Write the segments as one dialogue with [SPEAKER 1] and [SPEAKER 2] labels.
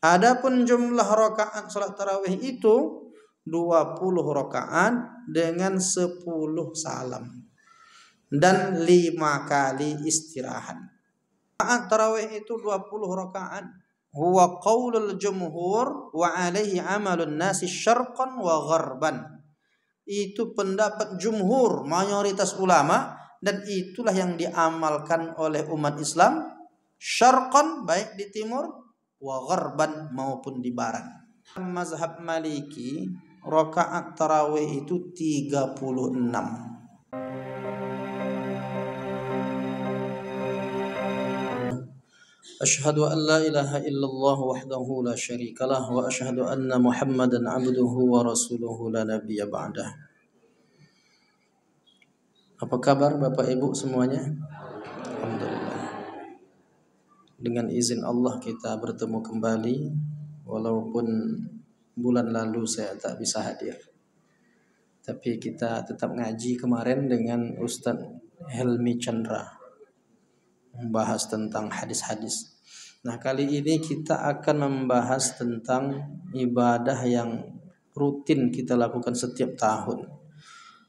[SPEAKER 1] Adapun jumlah rakaat salat tarawih itu 20 rakaat dengan 10 salam dan 5 kali istirahat. Rakaat tarawih itu 20 rakaat. Huwa qaulul jumhur wa alaihi amalun nasi syarqan wa gharban. Itu pendapat jumhur, mayoritas ulama, dan itulah yang diamalkan oleh umat Islam syarqan, baik di timur, wa gharban, maupun di barat. Mazhab Maliki rakaat tarawih itu 36. Asyhadu an la ilaha illallah wahdahu la syarika lah wa asyhadu anna Muhammadan abduhu wa rasuluhu la nabiyya ba'dah. Apa kabar Bapak Ibu semuanya? Alhamdulillah. Dengan izin Allah kita bertemu kembali, walaupun bulan lalu saya tak bisa hadir. Tapi kita tetap ngaji kemarin dengan Ustadz Helmi Chandra, membahas tentang hadis-hadis. Nah, kali ini kita akan membahas tentang ibadah yang rutin kita lakukan setiap tahun.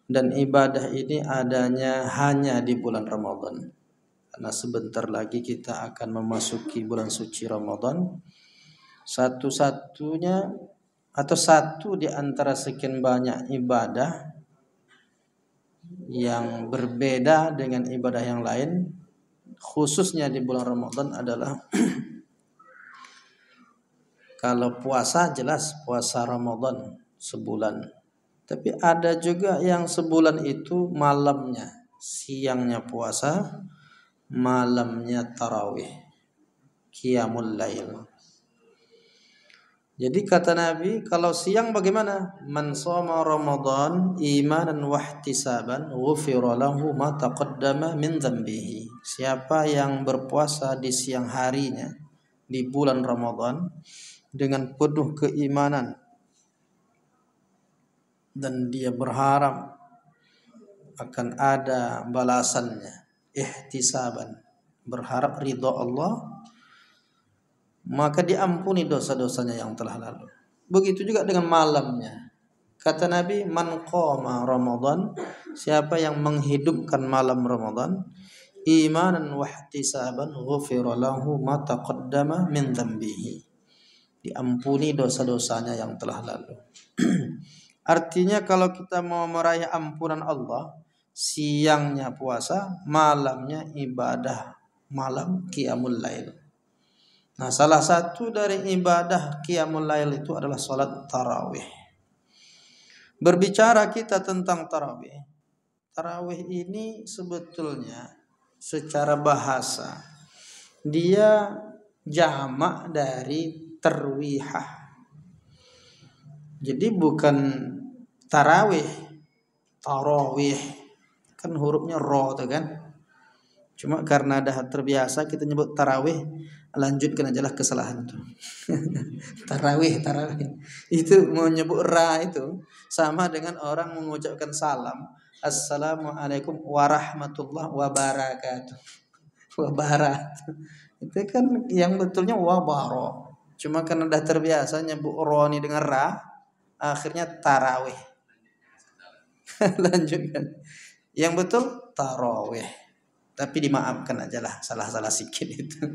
[SPEAKER 1] Dan ibadah ini adanya hanya di bulan Ramadan. Karena sebentar lagi kita akan memasuki bulan suci Ramadan. Satu-satunya atau satu di antara sekian banyak ibadah yang berbeda dengan ibadah yang lain, khususnya di bulan Ramadan adalah kalau puasa jelas puasa Ramadan sebulan. Tapi ada juga yang sebulan itu malamnya, siangnya puasa, malamnya tarawih, qiyamul lail. Jadi kata Nabi, kalau siang bagaimana? Man shoma Ramadan imanan wa ihtisaban ghufira lahu ma taqaddama min dhanbihi. Siapa yang berpuasa di siang harinya di bulan Ramadan dengan penuh keimanan dan dia berharap akan ada balasannya, ihtisaban, berharap ridha Allah, maka diampuni dosa-dosanya yang telah lalu. Begitu juga dengan malamnya. Kata Nabi, man qama Ramadan, siapa yang menghidupkan malam Ramadan, imanan wa ihtisaban ghufira lahu ma taqaddama min dhanbihi. Diampuni dosa-dosanya yang telah lalu. Artinya kalau kita mau meraih ampunan Allah, siangnya puasa, malamnya ibadah malam qiyamul lail. Nah, salah satu dari ibadah qiyamul lail itu adalah salat tarawih. Berbicara kita tentang tarawih. Tarawih ini sebetulnya secara bahasa dia jamak dari terwihah. Jadi bukan tarawih, tarawih kan hurufnya ro tuh kan. Cuma karena dah terbiasa kita nyebut tarawih, lanjutkan aja lah kesalahan itu. tarawih itu mau nyebut ra itu sama dengan orang mengucapkan salam, assalamualaikum warahmatullahi wabarakatuh. Wabarakatuh itu kan yang betulnya wabaro. Cuma karena dah terbiasa nyebut ro ini dengan ra, akhirnya tarawih. Lanjutkan. Yang betul tarawih. Tapi dimaafkan aja lah salah-salah sikit itu.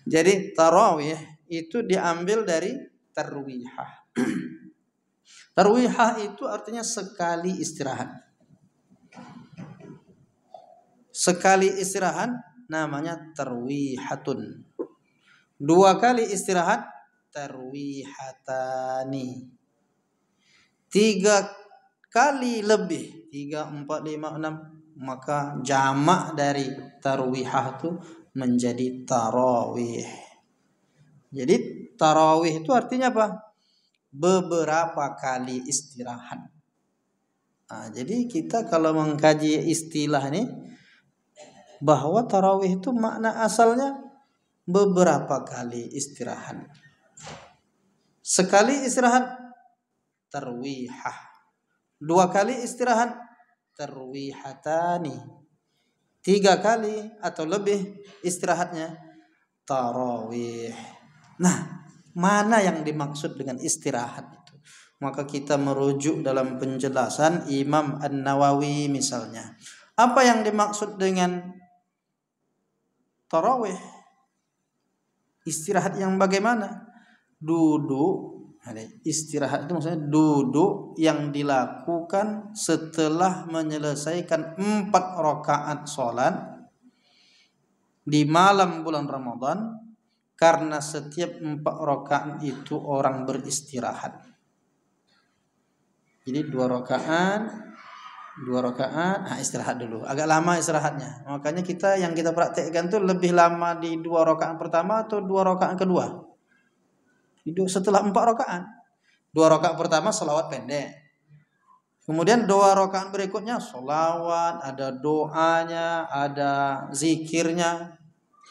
[SPEAKER 1] Jadi tarawih itu diambil dari tarwihah. Tarwihah itu artinya sekali istirahat. Sekali istirahat namanya tarwihatun. 2 kali istirahat tarwihatani. 3 kali lebih, 3, 4, 5, 6, maka jamak dari tarwihah itu menjadi tarawih. Jadi tarawih itu artinya apa? Beberapa kali istirahat. Nah, jadi kita kalau mengkaji istilah ini, bahwa tarawih itu makna asalnya beberapa kali istirahat. Sekali istirahat tarwihah. 2 kali istirahat tarwihatani. 3 kali atau lebih istirahatnya tarawih. Nah, Mana yang dimaksud dengan istirahat itu? Maka kita merujuk dalam penjelasan Imam An-Nawawi misalnya. Apa yang dimaksud dengan tarawih? Istirahat yang bagaimana? Duduk. Istirahat itu maksudnya duduk yang dilakukan setelah menyelesaikan 4 rakaat sholat di malam bulan Ramadan, karena setiap 4 rakaat itu orang beristirahat. Jadi 2 rakaat, istirahat dulu. Agak lama istirahatnya. Makanya yang kita praktekkan tuh lebih lama di 2 rakaat pertama atau 2 rakaat kedua. Setelah 4 rakaat. 2 rakaat pertama selawat pendek. Kemudian 2 rakaat berikutnya selawat, ada doanya, ada zikirnya,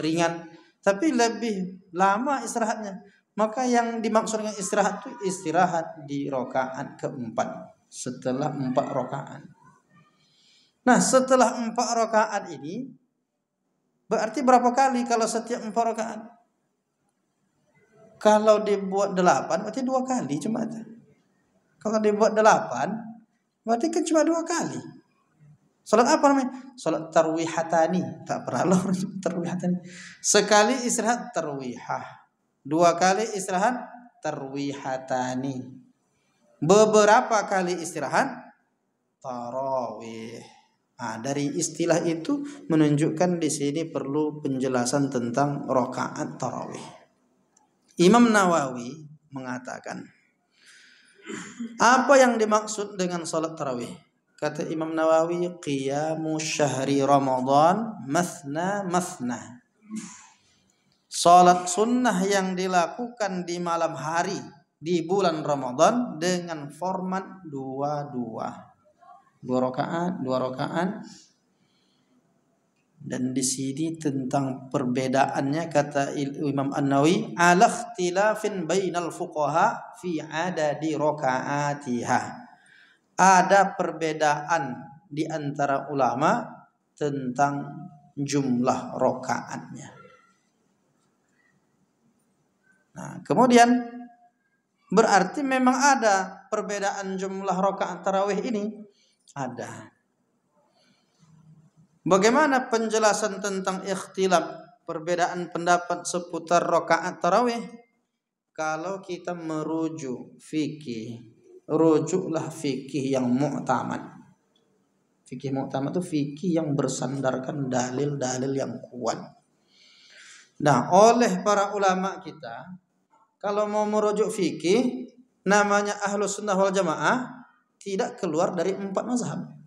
[SPEAKER 1] ringan. Tapi lebih lama istirahatnya. Maka yang dimaksud dengan istirahat itu istirahat di rakaat keempat. Setelah 4 rakaat. Nah, setelah 4 rakaat ini berarti berapa kali kalau setiap 4 rakaat? Kalau dibuat 8 berarti 2 kali cuma itu. Kalau dibuat 8 berarti kan cuma 2 kali. Salat apa namanya? Salat tarwihatani. Tak pernah loh tarwihatani. Sekali istirahat tarwihah. 2 kali istirahat tarwihatani. Beberapa kali istirahat tarawih. Dari istilah itu menunjukkan di sini perlu penjelasan tentang rakaat tarawih. Imam Nawawi mengatakan, apa yang dimaksud dengan salat tarawih? Kata Imam Nawawi, qiyamu syahri Ramadan mathna mathna. Salat sunnah yang dilakukan di malam hari di bulan Ramadan dengan format 2 rakaat. Dan di sini tentang perbedaannya kata Imam An-Nawawi, ala ikhtilafin bainal fuqaha fi adadi rakaatiha. Ada perbedaan di antara ulama tentang jumlah rakaatnya. Nah, kemudian berarti memang ada perbedaan jumlah rakaat tarawih ini? Ada. Bagaimana penjelasan tentang ikhtilaf, perbedaan pendapat seputar rakaat tarawih? Kalau kita merujuk fikih, rujuklah fikih yang mu'tamad. Fikih mu'tamad itu fikih yang bersandarkan dalil-dalil yang kuat. Nah, oleh para ulama kita, kalau mau merujuk fikih, namanya Ahlus Sunnah wal Jamaah tidak keluar dari 4 mazhab.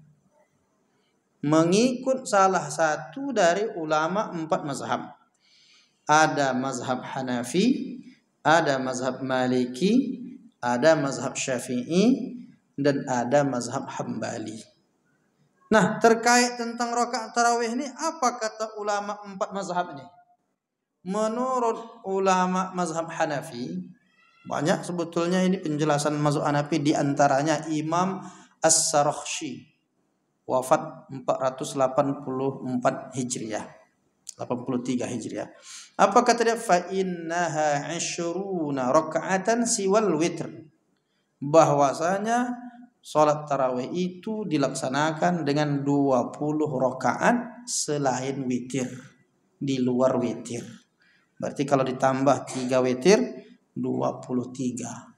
[SPEAKER 1] Mengikut salah satu dari ulama 4 mazhab. Ada mazhab Hanafi, ada mazhab Maliki, ada mazhab Syafi'i, dan ada mazhab Hambali. Nah, terkait tentang rakaat tarawih ini, apa kata ulama 4 mazhab ini? Menurut ulama mazhab Hanafi, banyak sebetulnya ini penjelasan mazhab Hanafi, di antaranya Imam As-Sarakhsi, wafat 484 Hijriah, 83 Hijriah. Apa kata dia? Fa innaha 20 raka'atan siwal witr. Bahwasanya salat tarawih itu dilaksanakan dengan 20 rakaat selain witir, di luar witir. Berarti kalau ditambah 3 witir 23.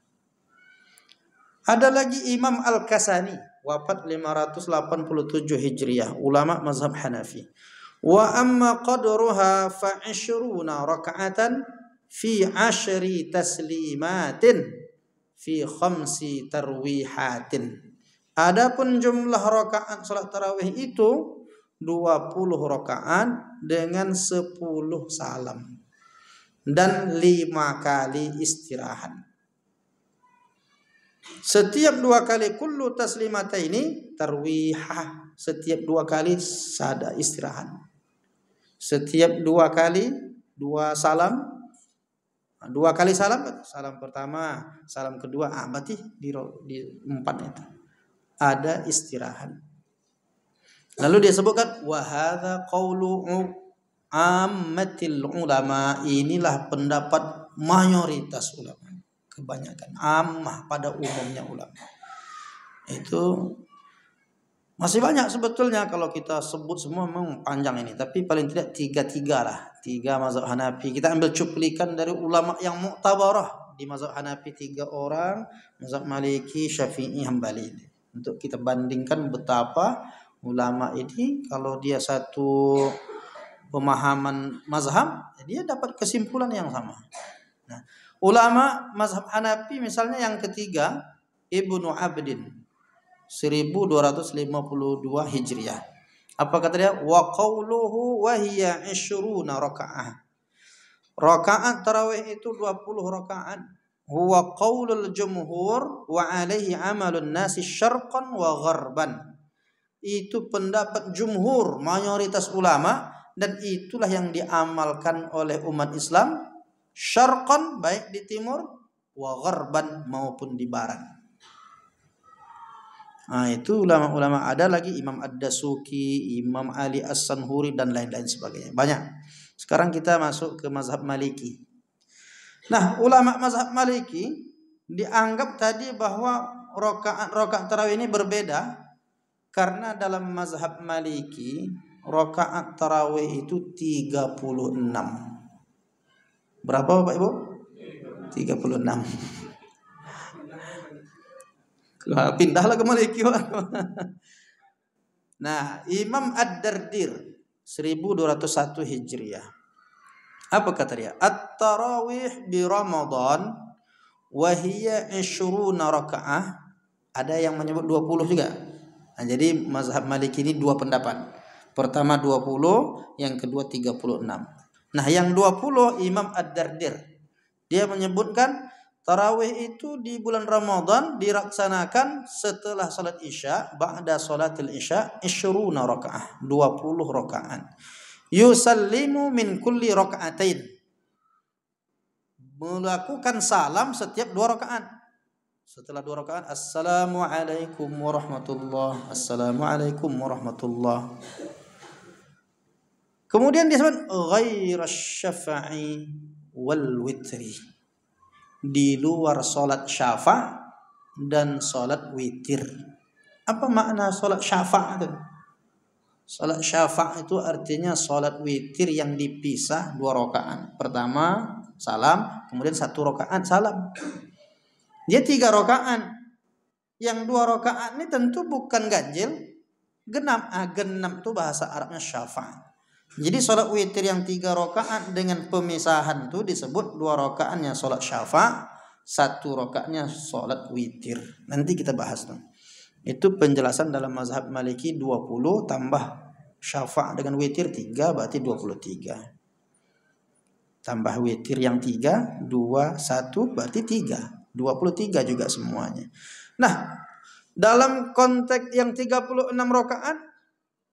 [SPEAKER 1] Ada lagi Imam Al-Kasani, wafat 587 Hijriah, ulama mazhab Hanafi. Wa amma qadruha fa 20 raka'atan fi 10 taslimatin fi 5 tarwihatin. Adapun jumlah rakaat salat tarawih itu 20 rakaat dengan 10 salam dan 5 kali istirahat. Setiap 2 kali kullu taslimataini tarwihah. Setiap 2 kali sada istirahat. Setiap 2 kali 2 salam. 2 kali salam. Salam pertama, salam kedua. Berarti di 4 itu ada istirahat. Lalu dia sebutkan wa hadza qaulu ammatil ulama. Inilah pendapat mayoritas ulama, kebanyakan, ammah pada umumnya ulama. Itu masih banyak sebetulnya kalau kita sebut semua memang panjang ini, tapi paling tidak tiga lah, tiga mazhab Hanafi. Kita ambil cuplikan dari ulama yang mu'tabarah di mazhab Hanafi 3 orang, mazhab Maliki, Syafi'i, Hambali. Untuk kita bandingkan betapa ulama ini kalau dia satu pemahaman mazhab, dia dapat kesimpulan yang sama. Nah, ulama mazhab Hanafi misalnya yang ketiga Ibnu Abdin 1252 Hijriah. Apa kata dia? Wa qauluhu wa hiya 20 rakaah. Rakaat tarawih itu 20 rakaat. Huwa qaulul jumhur wa alaihi amalun nasi syarqan wa gharban. Itu pendapat jumhur, mayoritas ulama, dan itulah yang diamalkan oleh umat Islam syarqan baik di timur, wa gharban maupun di barat. Nah, itu ulama-ulama. Ada lagi Imam Ad-Dasuki, Imam Ali As-Sanhuri dan lain-lain sebagainya. Banyak. Sekarang kita masuk ke mazhab Maliki. Nah, ulama mazhab Maliki dianggap tadi bahwa rakaat tarawih ini berbeda karena dalam mazhab Maliki rakaat tarawih itu 36. Berapa Bapak Ibu? 36. Pindahlah ke Maliki. Nah, Imam Ad-Dardir 1201 Hijriah. Apa kata dia? At-tarawih bi Ramadan wa hiya 20 rakaah. Ada yang menyebut 20 juga. Nah, jadi mazhab Maliki ini dua pendapat. Pertama 20, yang kedua 36. Nah, yang 20 Imam Ad-Dardir. Dia menyebutkan tarawih itu di bulan Ramadan dilaksanakan setelah salat Isya, ba'da salatil Isya 20 rakaah, 20 rakaat. Yusallimu min kulli raka'atain. Melakukan salam setiap 2 rakaat. Setelah 2 rakaat, Assalamualaikum warahmatullahi, Assalamualaikum warahmatullahi. Kemudian disebut ghairas syafa'i wal witri. Di luar salat syafa' dan salat witir. Apa makna salat syafa' itu? Salat syafa' itu artinya salat witir yang dipisah 2 rakaat. Pertama salam, kemudian 1 rakaat salam. Dia 3 rakaat. Yang 2 rakaat ini tentu bukan ganjil, genap. Genap itu bahasa Arabnya syafa'. Jadi salat witir yang 3 rakaat dengan pemisahan itu disebut 2 rakaatnya salat syafa', 1 rakaatnya salat witir. Nanti kita bahas tuh. Itu penjelasan dalam mazhab Maliki 20 tambah syafa' dengan witir 3 berarti 23. Tambah witir yang 3, 2, 1 berarti 3. 23 juga semuanya. Nah, dalam konteks yang 36 rakaat,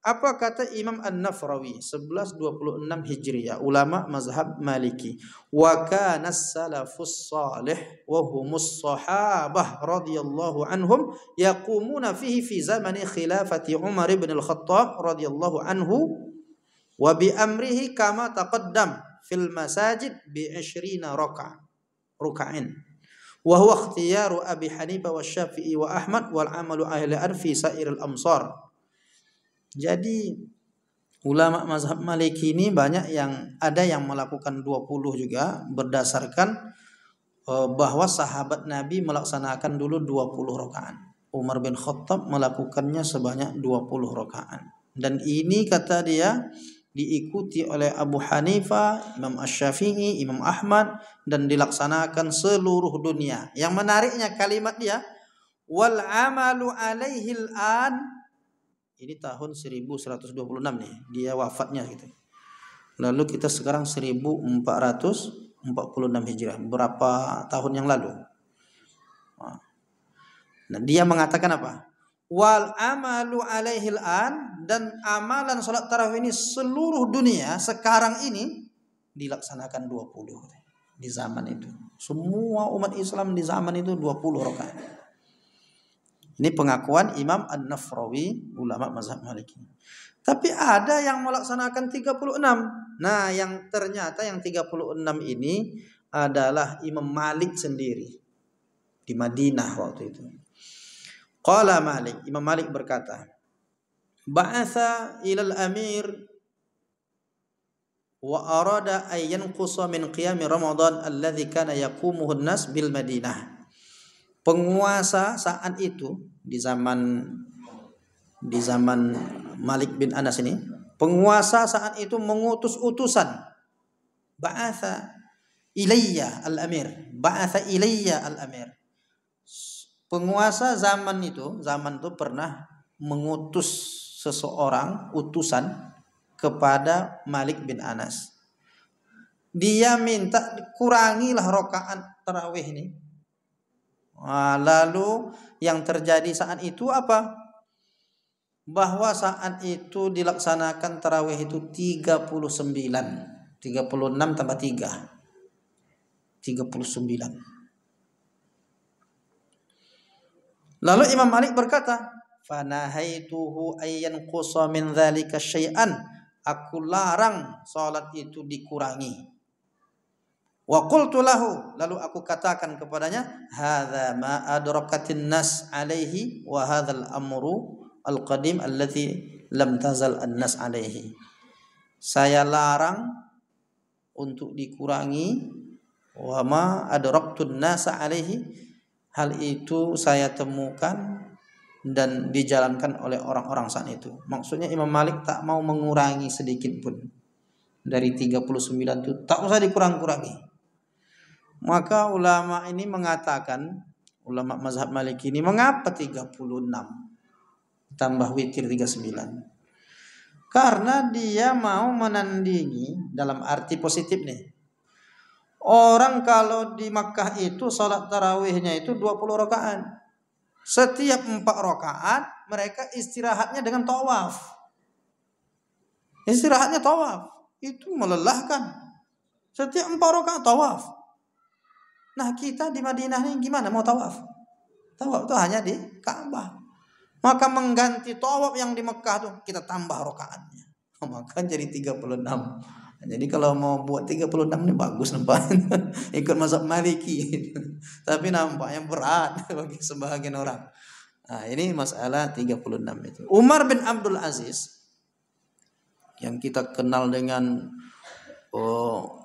[SPEAKER 1] apa kata Imam An-Nafrawi 1126 Hijriah, ulama mazhab Maliki? Wa kana as-salafus salih wa humus sahabah radhiyallahu anhum yaqumuna fihi fi zamani khilafati Umar ibn al-Khattab radhiyallahu anhu wa bi amrihi kama taqaddam fil masajid bi 20 raka'in. Wa huwa ikhtiyaru Abi Hanifah wa Syafi'i wa Ahmad wal amalu ahli arfi sa'iril amsar. Jadi ulama mazhab Maliki ini banyak yang ada yang melakukan 20 juga berdasarkan bahwa sahabat Nabi melaksanakan dulu 20 rakaat. Umar bin Khattab melakukannya sebanyak 20 rakaat. Dan ini kata dia diikuti oleh Abu Hanifah, Imam Asy-Syafi'i, Imam Ahmad, dan dilaksanakan seluruh dunia. Yang menariknya kalimat dia wal amalu alaihi al-an. Ini tahun 1126 nih, dia wafatnya gitu. Lalu kita sekarang 1446 Hijriah. Berapa tahun yang lalu? Nah, dia mengatakan apa? Wal amalu alaihil an, dan amalan salat tarawih ini seluruh dunia sekarang ini dilaksanakan 20 di zaman itu. Semua umat Islam di zaman itu 20 rakaat. Ini pengakuan Imam An-Nafrawi, ulama mazhab Maliki. Tapi ada yang melaksanakan 36. Nah, yang ternyata yang 36 ini adalah Imam Malik sendiri di Madinah waktu itu. Qala Malik, Imam Malik berkata, ba'atha ilal amir wa arada an yanqusa min qiyam Ramadan alladhi kana yaqumuhu an-nas bil Madinah. Penguasa saat itu di zaman Malik bin Anas ini, penguasa saat itu mengutus utusan. Ba'atha ilayya al-amir, ba'atha ilayya al-amir. Penguasa zaman itu pernah mengutus seseorang utusan kepada Malik bin Anas. Dia minta kurangilah rakaat tarawih ini. Lalu yang terjadi saat itu apa? Bahwa saat itu dilaksanakan tarawih itu 39, 36 tambah 3, 39. Lalu Imam Malik berkata, "Fanahaituhu ayyan qusa min dzalika syai'an." Aku larang salat itu dikurangi. Wa qultu lahu, lalu aku katakan kepadanya, "Hadza ma adrakatin nas alaihi wa hadzal amru al-qadim allati lam tazal an-nas alaihi." Saya larang untuk dikurangi, wa ma adraktun nas alaihi. Hal itu saya temukan dan dijalankan oleh orang-orang saat itu. Maksudnya Imam Malik tak mau mengurangi sedikit pun. Dari 39 itu tak usah dikurang-kurangi. Maka ulama ini mengatakan, ulama mazhab Maliki ini, mengapa 36 tambah witir 39? Karena dia mau menandingi dalam arti positif nih. Orang kalau di Makkah itu salat tarawihnya itu 20 rakaat. Setiap 4 rakaat mereka istirahatnya dengan tawaf. Istirahatnya tawaf. Itu melelahkan. Setiap 4 rakaat tawaf. Nah, kita di Madinah ini gimana mau tawaf? Tawaf itu hanya di Ka'bah. Maka mengganti tawaf yang di Makkah tuh kita tambah rakaatnya. Maka jadi 36. Jadi kalau mau buat 36 ini bagus nampaknya. Ikut mazhab Maliki. Tapi nampaknya berat bagi sebagian orang. Nah, ini masalah 36 itu. Umar bin Abdul Aziz yang kita kenal dengan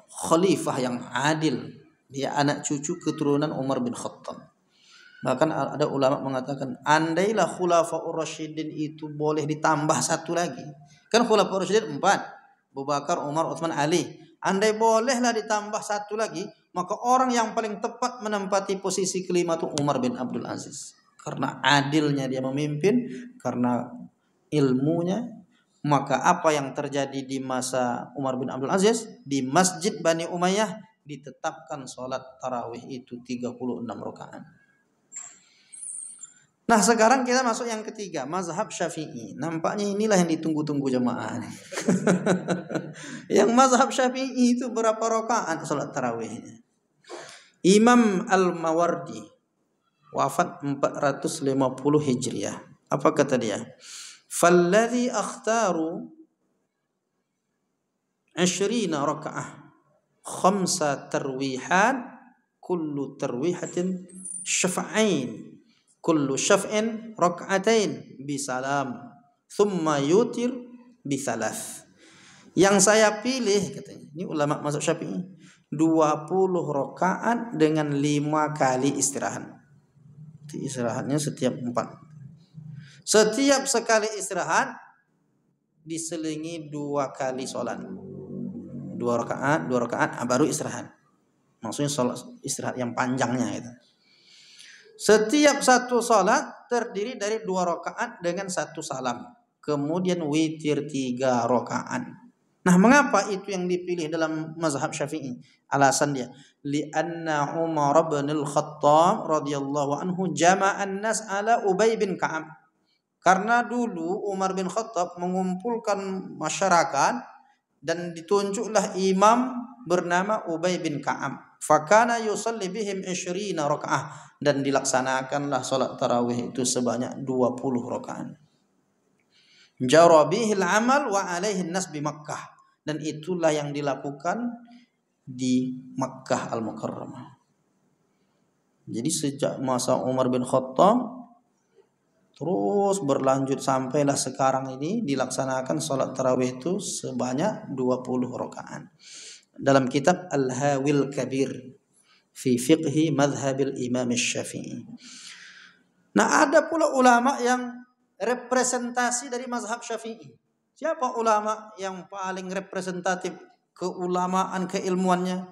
[SPEAKER 1] khalifah yang adil. Dia anak cucu keturunan Umar bin Khattab. Bahkan ada ulama mengatakan, andailah khulafaur rasyidin itu boleh ditambah satu lagi. Kan khulafaur rasyidin 4. Abu Bakar, Umar, Utsman, Ali. Andai bolehlah ditambah satu lagi, maka orang yang paling tepat menempati posisi kelima itu Umar bin Abdul Aziz. Karena adilnya dia memimpin, karena ilmunya. Maka apa yang terjadi di masa Umar bin Abdul Aziz, di Masjid Bani Umayyah ditetapkan sholat tarawih itu 36 rakaat. Nah, sekarang kita masuk yang ketiga, mazhab Syafi'i. Nampaknya inilah yang ditunggu-tunggu jemaah. Yang mazhab Syafi'i itu berapa rakaat salat tarawihnya? Imam Al-Mawardi wafat 450 Hijriah. Apa kata dia? Falladhi akhtaru 20 rakaah, 5 tarwihat, kullu tarwihatin syaf'ain. Kullu syaf'in rak'atain bisalam thumma yutir bisalath. Yang saya pilih, katanya, ini ulama mazhab Syafi'i, 20 rakaat dengan 5 kali istirahat. Istirahatnya setiap 4. Setiap sekali istirahat diselingi 2 kali sholat. 2 rakaat baru istirahat. Maksudnya sholat istirahat yang panjangnya gitu. Setiap satu salat terdiri dari 2 rakaat dengan 1 salam. Kemudian witir 3 rakaat. Nah, mengapa itu yang dipilih dalam mazhab Syafi'i? Alasan dia, li'anna Umar bin Al-Khattab radhiyallahu anhu jama'an nas ala Ubay bin Ka'ab. Karena dulu Umar bin Khattab mengumpulkan masyarakat dan ditunjuklah imam bernama Ubay bin Ka'ab. Fakana yusalli bihim 20 rakaah. Dan dilaksanakanlah salat tarawih itu sebanyak 20 rakaat. Jarabihil amal wa alaihi nas bi Makkah. Dan itulah yang dilakukan di Makkah Al-Mukarramah. Jadi sejak masa Umar bin Khattab terus berlanjut sampailah sekarang ini dilaksanakan salat tarawih itu sebanyak 20 rakaat. Dalam kitab Al-Hawil Kabir fi fiqhi madhhabil Imam Syafi'i. Nah, ada pula ulama yang representasi dari mazhab Syafi'i. Siapa ulama yang paling representatif keulamaan, keilmuannya?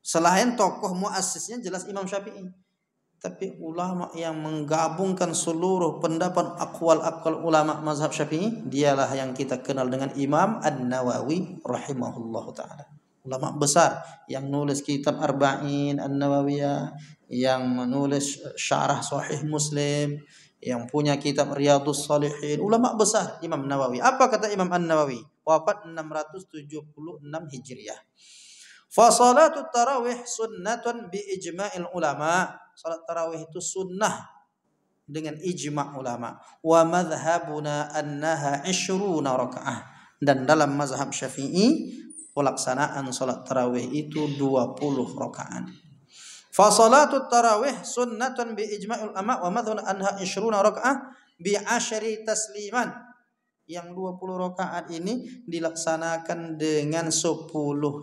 [SPEAKER 1] Selain tokoh muassisnya jelas Imam Syafi'i. Tapi ulama yang menggabungkan seluruh pendapat aqwal ulama mazhab Syafi'i, dialah yang kita kenal dengan Imam An-Nawawi rahimahullahu taala. Ulama besar yang nulis kitab Arba'in An-Nawawiyah, yang menulis syarah Sahih Muslim, yang punya kitab Riyadhus Shalihin, ulama besar Imam Nawawi. Apa kata Imam An-Nawawi? Wafat 676 Hijriah. Fa salatut tarawih sunnatun bi ijma'il ulama. Salat tarawih itu sunnah dengan ijma' ulama. Wa madhhabuna annaha 20 rakaah. Dan dalam mazhab Syafi'i pelaksanaan salat tarawih itu 20 rakaat. Fa salatut tarawih sunnatun bi ijma'il ulama wa madhhabuna annaha 20 rakaah bi 10 tasliman. Yang 20 rakaat ini dilaksanakan dengan 10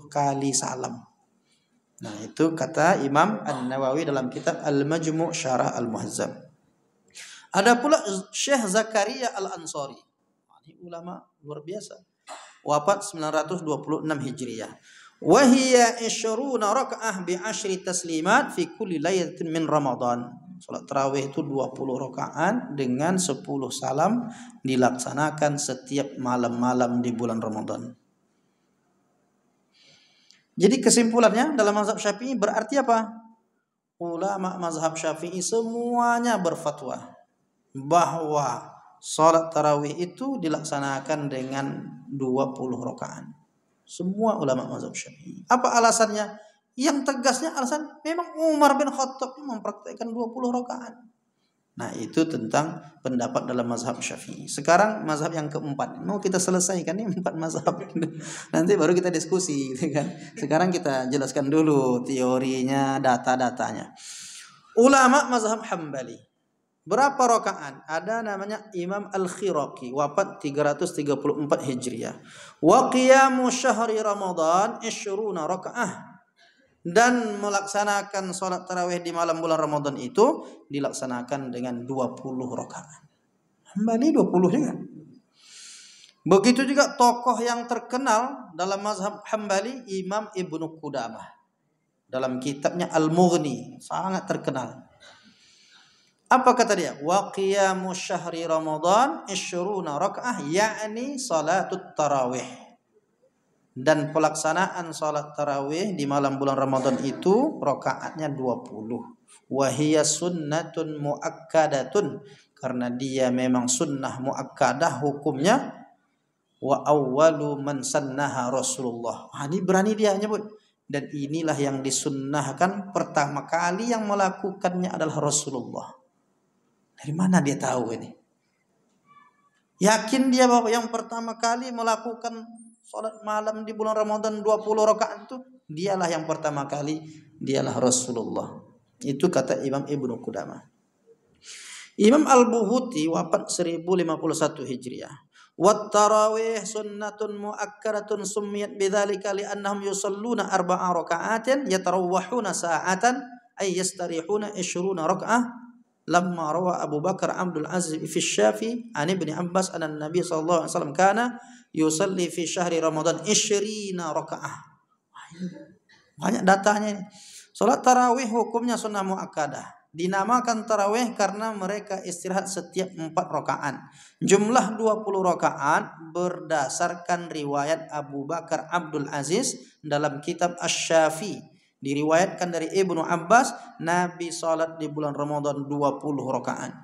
[SPEAKER 1] kali salam. Nah, itu kata Imam An-Nawawi dalam kitab Al-Majmu' Syarah Al-Muhazzab. Ada pula Syekh Zakaria Al-Ansari. Ini ulama luar biasa. Wafat 926 Hijriah. Wa hiya 20 rakaah bi 10 taslimat fi kulli lailatin min Ramadan. Salat tarawih itu 20 rakaat dengan 10 salam dilaksanakan setiap malam-malam di bulan Ramadan. Jadi kesimpulannya dalam mazhab Syafi'i berarti apa? Ulama mazhab Syafi'i semuanya berfatwa bahwa salat tarawih itu dilaksanakan dengan 20 rakaat. Semua ulama mazhab Syafi'i. Apa alasannya? Yang tegasnya alasan memang Umar bin Khattab mempraktikkan 20 rakaat. Nah, itu tentang pendapat dalam mazhab Syafi'i. Sekarang mazhab yang keempat. Mau kita selesaikan nih 4 mazhab. Nanti baru kita diskusi gitu kan. Sekarang kita jelaskan dulu teorinya, data-datanya. Ulama mazhab Hambali. Berapa rakaat? Ada namanya Imam Al-Khiraqi, wafat 334 Hijriah. Wa qiyamu syahri Ramadan 20 rakaah. Dan melaksanakan sholat tarawih di malam bulan Ramadan itu dilaksanakan dengan 20 rakaat. Hambali 20 juga. Begitu juga tokoh yang terkenal dalam mazhab Hambali, Imam Ibnu Qudamah. Dalam kitabnya Al-Mughni, sangat terkenal. Apa kata dia? Wa qiyamu syahri Ramadan 20 rakaah, yakni salatut tarawih. Dan pelaksanaan salat tarawih di malam bulan Ramadan itu rakaatnya 20. Wahiyya sunnatun muakkadatun, karena dia memang sunnah muakkadah hukumnya. Wa awwalu man sannaha Rasulullah. Ini berani dia nyebut. Dan inilah yang disunnahkan pertama kali yang melakukannya adalah Rasulullah. Dari mana dia tahu ini? Yakin dia bahwa yang pertama kali melakukan salat malam di bulan Ramadan 20 rakaat itu dialah yang pertama kali, dialah Rasulullah. Itu kata Imam Ibnu Qudamah. Imam Al-Buhuti wafat 1051 Hijriah. Wat tarawih sunnatun muakkadatun summiyat bidzalika li'annahum yusalluna 4 raka'atin yatarawwahuna sa'atan ay yastarihuna 20 raka'ah. Lamma rawa Abu Bakar Abdul Aziz fi Syafi an Ibnu Abbas anna Nabi sallallahu alaihi wasallam kana yusalli fi syahri Ramadan 20 rakaah. Banyak datanya ini. Salat tarawih hukumnya sunnah muakkadah. Dinamakan tarawih karena mereka istirahat setiap 4 rakaat. Jumlah 20 rakaat berdasarkan riwayat Abu Bakar Abdul Aziz dalam kitab Asy-Syafi. Diriwayatkan dari Ibnu Abbas, Nabi salat di bulan Ramadan 20 rakaat.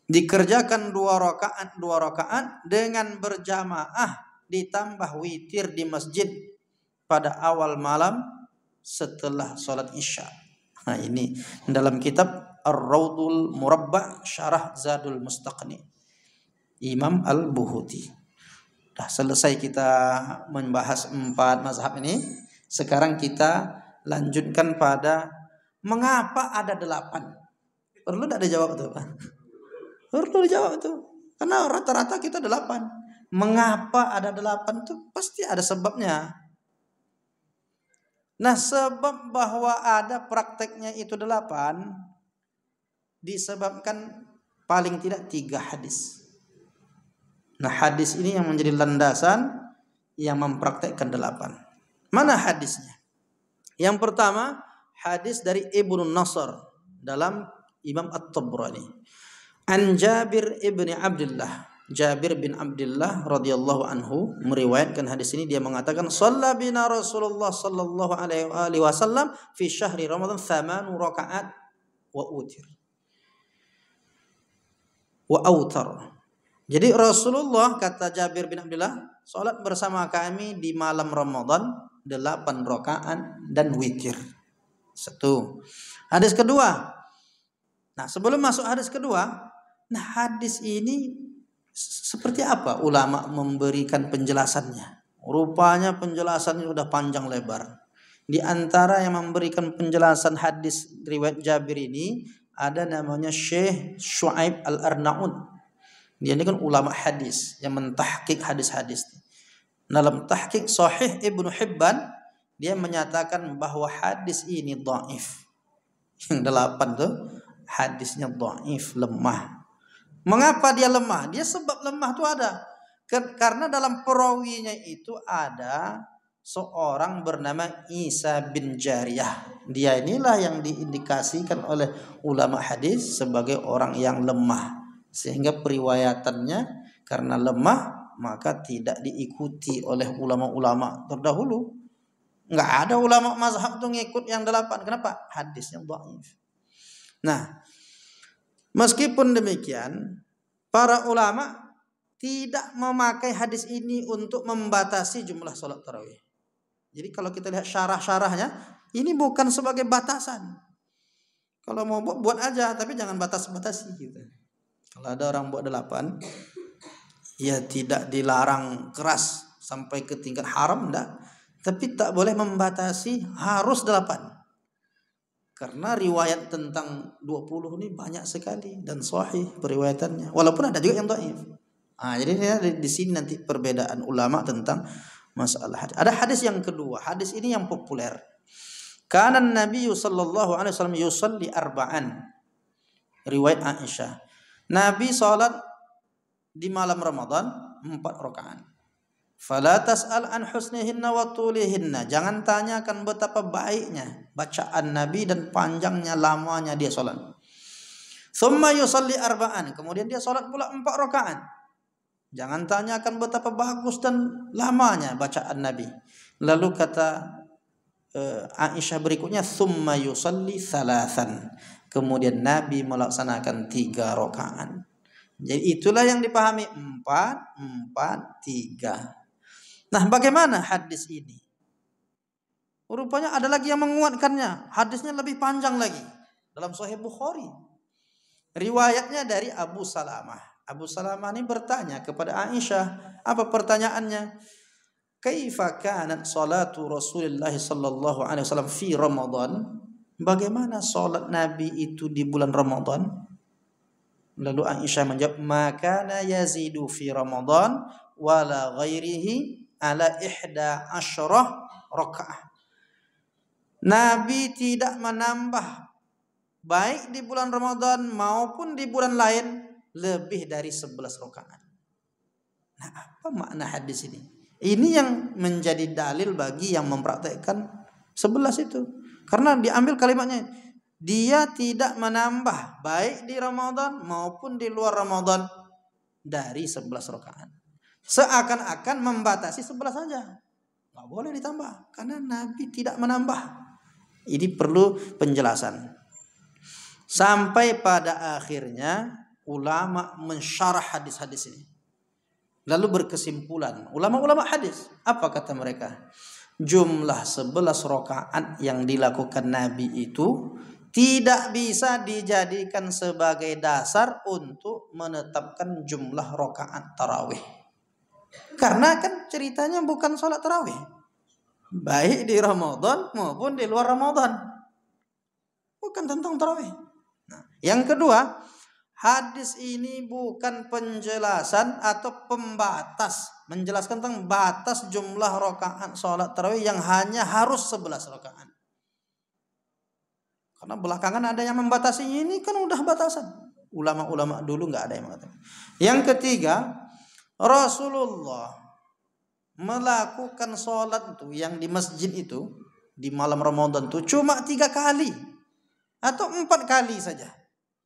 [SPEAKER 1] Dikerjakan 2 rakaat dengan berjamaah ditambah witir di masjid pada awal malam setelah salat Isya. Nah, ini dalam kitab Ar-Raudul Murabba' Syarah Zadul Mustaqni, Imam Al-Buhuti. Dah selesai kita membahas 4 mazhab ini. Sekarang kita lanjutkan pada mengapa ada 8. Perlu tidak dijawab tuh, Pak? Perlu dijawab tuh. Karena rata-rata kita 8. Mengapa ada 8 tuh pasti ada sebabnya. Nah, sebab bahwa ada prakteknya itu 8 disebabkan paling tidak 3 hadis. Nah, hadis ini yang menjadi landasan yang mempraktekkan 8. Mana hadisnya? Yang pertama, hadis dari Ibnu Nasr dalam Imam At-Tabrani. An Jabir ibni Abdullah. Jabir bin Abdullah radhiyallahu anhu meriwayatkan hadis ini, dia mengatakan shalla bina Rasulullah sallallahu alaihi wasallam fi syahri Ramadan 8 rakaat wa utir wa autar. Jadi Rasulullah, kata Jabir bin Abdullah, salat bersama kami di malam Ramadan 8 rakaat dan witir. 1. Hadis kedua. Nah, sebelum masuk hadis kedua, nah hadis ini seperti apa ulama memberikan penjelasannya? Rupanya penjelasannya sudah panjang lebar. Di antara yang memberikan penjelasan hadis riwayat Jabir ini ada namanya Syekh Syuaib Al-Arnaud. Dia ini kan ulama hadis yang mentahqiq hadis-hadis. Dalam tahqiq Sahih Ibnu Hibban, dia menyatakan bahwa hadis ini dhaif. Yang 8 tuh hadisnya dhaif, lemah. Mengapa dia lemah? Dia sebab lemah itu ada. Karena dalam perawinya itu ada seorang bernama Isa bin Jariyah. Dia inilah yang diindikasikan oleh ulama hadis sebagai orang yang lemah. Sehingga periwayatannya karena lemah maka tidak diikuti oleh ulama-ulama terdahulu. Enggak ada ulama mazhab tuh ngikut yang 8. Kenapa? Hadisnya dhaif. Nah, meskipun demikian, para ulama tidak memakai hadis ini untuk membatasi jumlah sholat tarawih. Jadi kalau kita lihat syarah-syarahnya, ini bukan sebagai batasan. Kalau mau buat aja, tapi jangan batas-batasi gitu. Kalau ada orang buat 8, ya tidak dilarang keras sampai ke tingkat haram, enggak. Tapi tak boleh membatasi harus 8. Karena riwayat tentang 20 ini banyak sekali dan sahih periwayatannya. Walaupun ada juga yang dhaif. Jadi di sini nanti perbedaan ulama tentang masalah hadis. Ada hadis yang kedua. Hadis ini yang populer. Kana Nabi sallallahu alaihi wasallam yusalli arba'an. Riwayat Aisyah. Nabi salat di malam Ramadan 4 rakaat. Fala tas'al an husnihinna wa tulihinna. Jangan tanyakan betapa baiknya bacaan Nabi dan panjangnya lamanya dia salat. Tsumma yusalli arba'an. Kemudian dia salat pula 4 rakaat. Jangan tanyakan betapa bagus dan lamanya bacaan Nabi. Lalu kata Aisyah berikutnya, tsumma yusalli thalathan. Kemudian Nabi melaksanakan 3 rakaat. Jadi itulah yang dipahami 4, 4, 3. Nah, bagaimana hadis ini? Rupanya ada lagi yang menguatkannya. Hadisnya lebih panjang lagi. Dalam Sahih Bukhari. Riwayatnya dari Abu Salamah. Abu Salamah ini bertanya kepada Aisyah. Apa pertanyaannya? Kaifa kanat salatu Rasulullah sallallahu alaihi wasallam fi Ramadan? Bagaimana salat Nabi itu di bulan Ramadan? Lalu Aisyah menjawab, "Maka yazidu fi Ramadan wala ghairihi ala 11 rakaah." Nabi tidak menambah baik di bulan Ramadan maupun di bulan lain lebih dari 11 rakaat. Nah, apa makna hadis ini? Ini yang menjadi dalil bagi yang mempraktekkan 11 itu. Karena diambil kalimatnya, dia tidak menambah baik di Ramadan maupun di luar Ramadan dari 11 rakaat. Seakan-akan membatasi 11 saja. Nggak boleh ditambah. Karena Nabi tidak menambah. Ini perlu penjelasan. Sampai pada akhirnya ulama mensyarah hadis-hadis ini. Lalu berkesimpulan. Ulama-ulama hadis. Apa kata mereka? Jumlah 11 rakaat yang dilakukan Nabi itu tidak bisa dijadikan sebagai dasar untuk menetapkan jumlah rakaat tarawih. Karena kan ceritanya bukan sholat tarawih. baik di Ramadan maupun di luar Ramadan. Bukan tentang tarawih. Nah, yang kedua, hadis ini bukan penjelasan atau pembatas, menjelaskan tentang batas jumlah rakaat sholat tarawih yang hanya harus 11 rakaat. Karena belakangan ada yang membatasi, ini kan udah batasan. Ulama-ulama dulu nggak ada yang mengatakan. Yang ketiga, Rasulullah melakukan sholat itu yang di masjid itu di malam Ramadan itu cuma 3 kali atau 4 kali saja.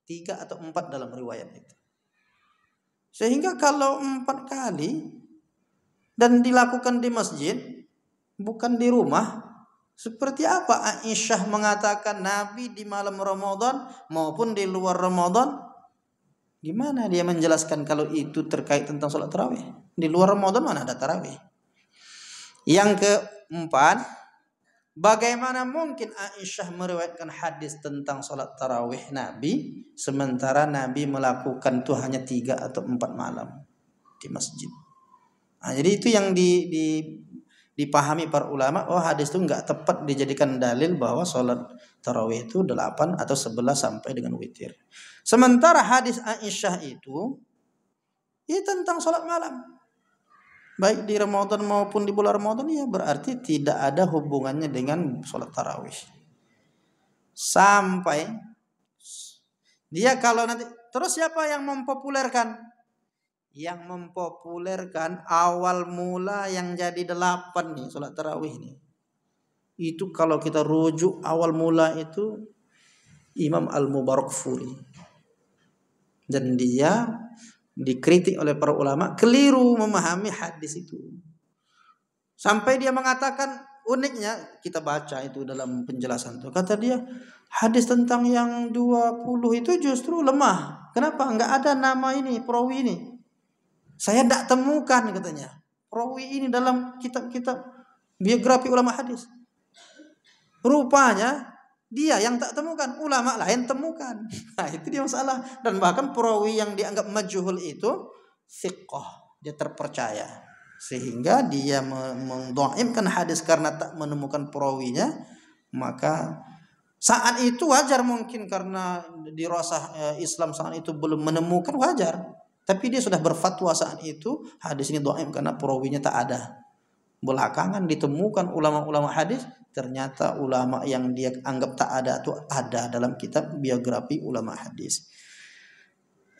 [SPEAKER 1] 3 atau 4 dalam riwayat itu. Sehingga kalau 4 kali dan dilakukan di masjid, bukan di rumah, seperti apa Aisyah mengatakan Nabi di malam Ramadan maupun di luar Ramadan? Gimana dia menjelaskan kalau itu terkait tentang sholat tarawih? Di luar Ramadan mana ada tarawih? Yang keempat, bagaimana mungkin Aisyah meriwayatkan hadis tentang sholat tarawih Nabi, sementara Nabi melakukan itu hanya 3 atau 4 malam di masjid. Nah, jadi itu yang dipahami para ulama, oh hadis itu nggak tepat dijadikan dalil bahwa sholat tarawih itu 8 atau 11 sampai dengan witir. Sementara hadis Aisyah itu ya tentang sholat malam. Baik di Ramadan maupun di bulan Ramadan, ya berarti tidak ada hubungannya dengan sholat tarawih. Sampai dia kalau nanti, terus siapa yang mempopulerkan? Yang mempopulerkan awal mula yang jadi 8 nih sholat tarawih ini. Itu kalau kita rujuk awal mula itu Imam Al-Mubarakfuri. Dan dia dikritik oleh para ulama keliru memahami hadis itu. Sampai dia mengatakan, uniknya kita baca itu dalam penjelasan itu, kata dia hadis tentang yang 20 itu justru lemah. Kenapa? Enggak ada nama ini, perawi ini. Saya tidak temukan katanya perawi ini dalam kitab-kitab biografi ulama hadis. Rupanya dia yang tak temukan, ulama lain temukan. Nah, itu dia masalah. Dan bahkan perawi yang dianggap majhul itu thiqah, dia terpercaya. Sehingga dia mendhaifkan hadis karena tak menemukan perawinya, maka saat itu wajar mungkin karena dirasah Islam saat itu belum menemukan, wajar. Tapi dia sudah berfatwa saat itu hadis ini dhaif karena perawinya tak ada. Belakangan ditemukan ulama-ulama hadis, ternyata ulama yang dia anggap tak ada itu ada dalam kitab biografi ulama hadis.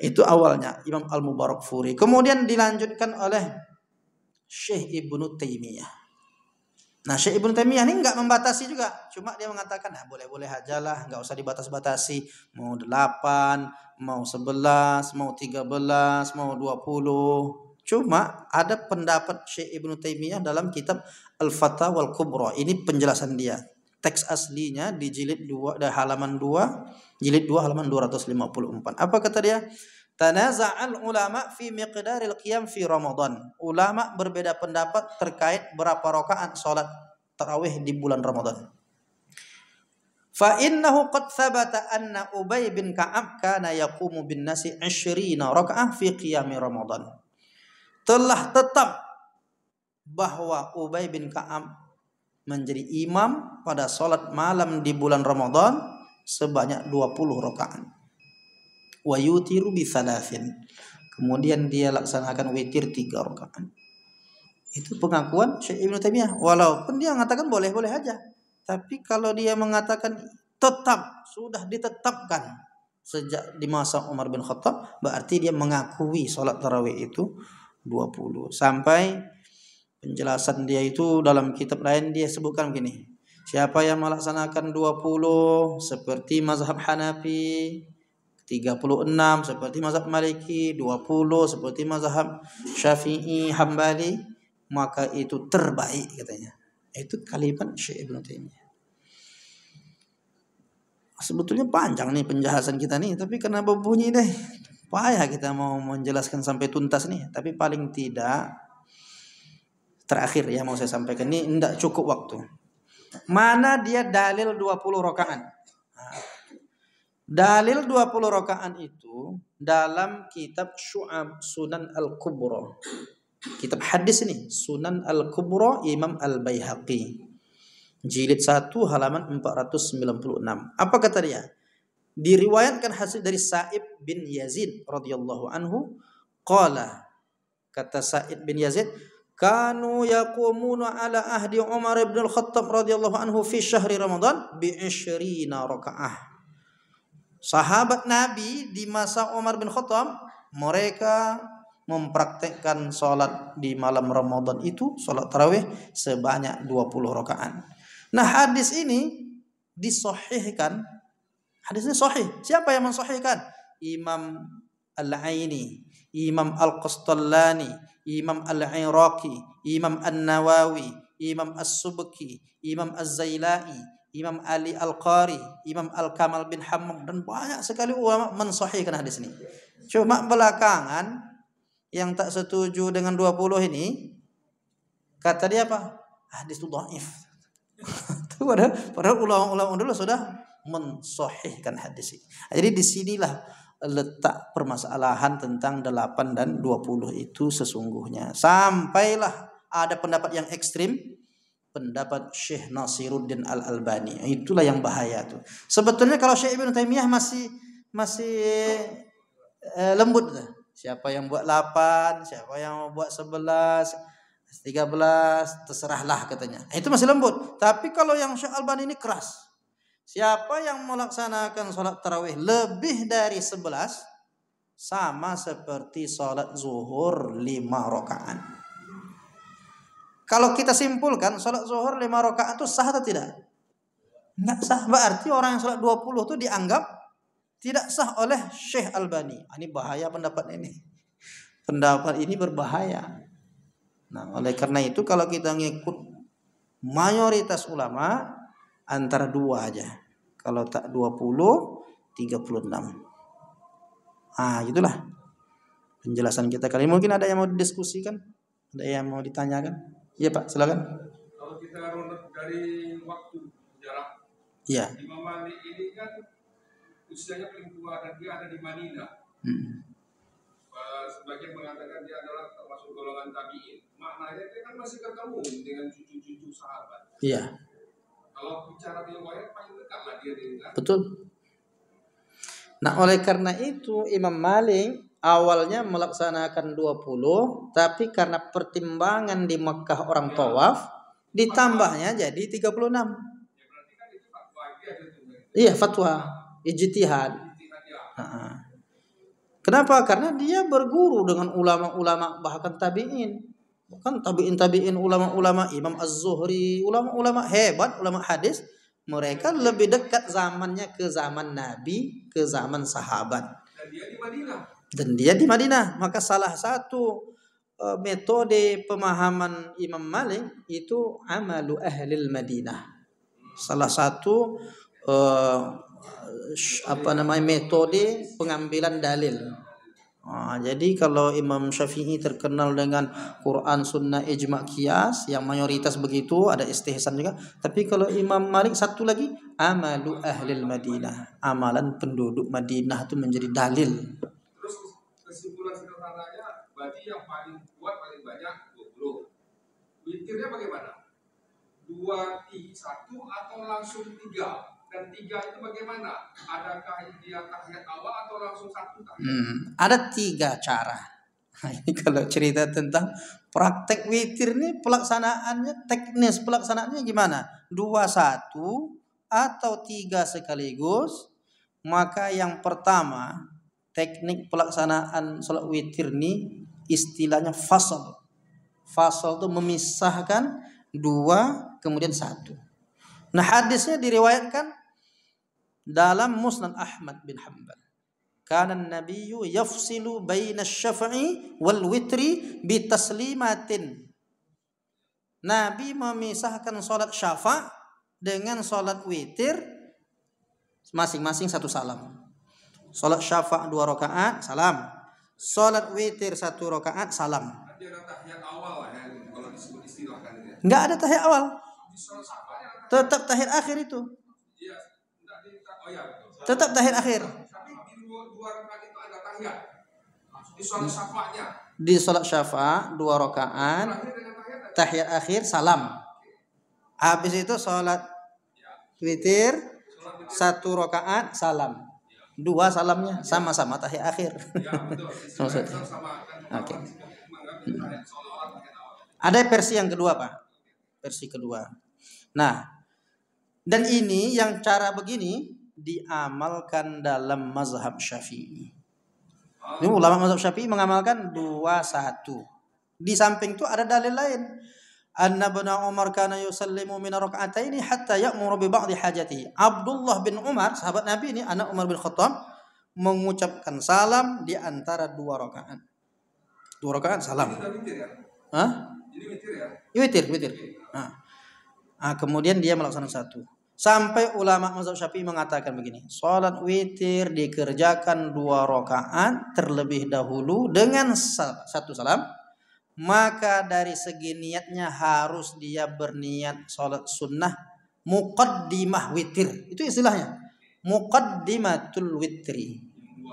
[SPEAKER 1] Itu awalnya Imam Al-Mubarakfuri. Kemudian dilanjutkan oleh Syekh Ibnu Taimiyah. Nah, Syekh Ibnu Taimiyah ini enggak membatasi juga, cuma dia mengatakan nah boleh-boleh aja lah, enggak usah dibatas-batasi, mau 8, mau 11, mau 13, mau 20. Cuma ada pendapat Syekh Ibnu Taimiyah dalam kitab Al-Fatawa Al-Kubra. Ini penjelasan dia. Teks aslinya di jilid 2 halaman 2, jilid 2 halaman 254. Apa kata dia? Tanaza'al ulama fi miqdaril qiyam fi Ramadan. Ulama berbeda pendapat terkait berapa rakaat salat tarawih di bulan Ramadan. Fa innahu qad thabata anna Ubay bin Ka'ab kana yaqumu bin nasi 20 rakaah fi qiyam Ramadan. Telah tetap bahwa Ubay bin Ka'ab menjadi imam pada salat malam di bulan Ramadan sebanyak 20 rakaat. Wa yutiru bi thalathin. Kemudian dia laksanakan witir 3 rakaat. Itu pengakuan Syekh Ibnu Taimiyah. Walaupun dia mengatakan boleh-boleh aja. Tapi kalau dia mengatakan tetap, sudah ditetapkan sejak di masa Umar bin Khattab, berarti dia mengakui salat tarawih itu 20. Sampai penjelasan dia itu dalam kitab lain dia sebutkan begini. Siapa yang melaksanakan 20 seperti mazhab Hanafi, 36 seperti mazhab Maliki, 20 seperti mazhab Syafi'i, Hambali, maka itu terbaik katanya. Itu kalimat Syekh Ibnu Taimiyah. Sebetulnya panjang nih penjelasan kita nih, tapi karena berbunyi deh, payah kita mau menjelaskan sampai tuntas nih. Tapi paling tidak terakhir ya mau saya sampaikan, ini tidak cukup waktu. Mana dia dalil 20 rakaat? Dalil 20 rakaat itu dalam kitab Syu'ab Sunan Al-Kubra. Kitab hadis ini Sunan Al-Kubra Imam Al-Baihaqi. jilid 1 halaman 496. Apa kata dia? Diriwayatkan hasil dari Sa'ib bin Yazid radhiyallahu anhu, qala, kata Sa'id bin Yazid, kanu yaqumuna ala ahdi Umar bin Al-Khattab radhiyallahu anhu fi syahri Ramadan bi 20 rakaah. Sahabat Nabi di masa Umar bin Khattab, mereka mempraktekkan salat di malam Ramadan itu, salat tarawih sebanyak 20 rakaat. Nah, hadis ini disahihkan. Hadis ini sahih. Siapa yang mensahihkan? Imam Al-Aini, Imam Al-Qastallani, Imam Al-Iraqi, Imam An-Nawawi, Imam As-Subki, Imam Az-Zailai, Imam Ali Al-Qari, Imam Al-Kamal bin Hammam, dan banyak sekali ulama mensahihkan hadis ini. Cuma belakangan yang tak setuju dengan 20 ini, kata dia apa? Hadis itu dhaif. Padahal ulama-ulama dulu sudah mensahihkan hadis ini. Jadi disinilah letak permasalahan tentang 8 dan 20 itu sesungguhnya. Sampailah ada pendapat yang ekstrim, pendapat Syekh Nasiruddin Al-Albani. Itulah yang bahaya tuh. Sebetulnya kalau Syekh Ibnu Taimiyah masih lembut tuh. Siapa yang buat 8, siapa yang buat 11, 13, terserahlah katanya. Itu masih lembut. Tapi kalau yang Syekh Albani ini keras. Siapa yang melaksanakan sholat tarawih lebih dari 11, sama seperti sholat zuhur 5 rakaat. Kalau kita simpulkan sholat zuhur 5 rakaat itu sah atau tidak? Enggak sah. Berarti orang yang sholat 20 itu dianggap tidak sah oleh Syekh Albani. Ini bahaya pendapat ini. Pendapat ini berbahaya. Nah, oleh karena itu kalau kita ngikut mayoritas ulama, antara 2 aja. Kalau tak 20, 36. Itulah penjelasan kita kali ini. Mungkin ada yang mau didiskusikan? Ada yang mau ditanyakan? Iya Pak, silakan.
[SPEAKER 2] Kalau kita runut dari waktu jarak,
[SPEAKER 1] iya.
[SPEAKER 2] Imam Malik ini kan usianya paling tua dan dia ada di Madinah. Sebagian mengatakan dia adalah termasuk golongan tabi'in. Maknanya dia kan masih ketemu dengan cucu-cucu sahabat.
[SPEAKER 1] Iya.
[SPEAKER 2] Kalau bicara riwayat paling dekat lah dia dengan.
[SPEAKER 1] Betul. Nah, oleh karena itu Imam Malik awalnya melaksanakan 20, tapi karena pertimbangan di Mekah orang tawaf, ditambahnya jadi 36.
[SPEAKER 2] Ya, berarti kan itu fatwa dia gitu.
[SPEAKER 1] Iya, fatwa ijtihad. Kenapa? Karena dia berguru dengan ulama-ulama bahkan tabi'in. Bukan tabi'in ulama-ulama Imam Az-Zuhri, ulama-ulama hebat, ulama hadis, mereka lebih dekat zamannya ke zaman Nabi, ke zaman sahabat. Dan dia di Madinah. Maka salah satu metode pemahaman Imam Malik itu amalu ahlil Madinah. Salah satu metode pengambilan dalil. Jadi kalau Imam Syafi'i terkenal dengan Quran, Sunnah, Ijma', Qiyas, yang mayoritas begitu, ada istihsan juga. Tapi kalau Imam Malik satu lagi, amalu ahlil Madinah, amalan penduduk Madinah itu menjadi dalil.
[SPEAKER 2] Terus kesimpulan sederhananya, berarti yang paling kuat paling banyak 20. Witirnya bagaimana? 2, 1 atau langsung 3? Dan 3 itu bagaimana? Adakah dia tahiyat awal atau langsung 1 tahiyat?
[SPEAKER 1] Ada 3 cara. Ini kalau cerita tentang praktek witir ini pelaksanaannya, teknis pelaksanaannya gimana? 2, 1 atau 3 sekaligus. Maka yang pertama, teknik pelaksanaan sholat witir ini istilahnya fasal. Fasal itu memisahkan 2 kemudian 1. Nah, hadisnya diriwayatkan dalam Musnad Ahmad bin Hanbal. Kana an-nabiyyu yafsilu baina asy-syaf'i wal witri bi taslimatin. Nabi memisahkan salat syafa' dengan salat witir masing-masing 1 salam. Salat syafa' 2 rakaat, salam. Salat witir 1 rakaat, salam.
[SPEAKER 2] Ada tahiyat awal ya, kalau disebut istilahkan ya.
[SPEAKER 1] Enggak ada tahiyat awal.
[SPEAKER 2] Di salat syafa'
[SPEAKER 1] tetap tahiyat akhir itu.
[SPEAKER 2] Iya,
[SPEAKER 1] Tetap tahiyat akhir.
[SPEAKER 2] Tapi di 2 rakaat itu ada tahiyat. Di salat syafa'nya.
[SPEAKER 1] Di salat syafa' 2 rakaat, tahiyat akhir, salam. Habis itu sholat witir, satu rakaat salam. Dua salamnya sama-sama tahiyat akhir. Maksudnya. Oke. Ada versi yang kedua, Pak. Versi kedua. Nah, dan ini yang cara begini diamalkan dalam mazhab Syafi'i. Ini ulama mazhab Syafi'i mengamalkan 2-1. Di samping itu ada dalil lain. Anna bin Umar kana yusallimu min rak'ataini hatta ya'muru bi ba'dhi hajatihi. Abdullah bin Umar, sahabat Nabi ini, anak Umar bin Khattab, mengucapkan salam di antara 2 rakaat. 2 rakaat salam. Hah? Ini witir ya? Witir. Kemudian dia melaksanakan 1. Sampai ulama mazhab Syafi'i mengatakan begini, salat witir dikerjakan 2 rakaat terlebih dahulu dengan 1 salam, maka dari segi niatnya harus dia berniat salat sunnah muqaddimah witir. Itu istilahnya. Muqaddimatul witri.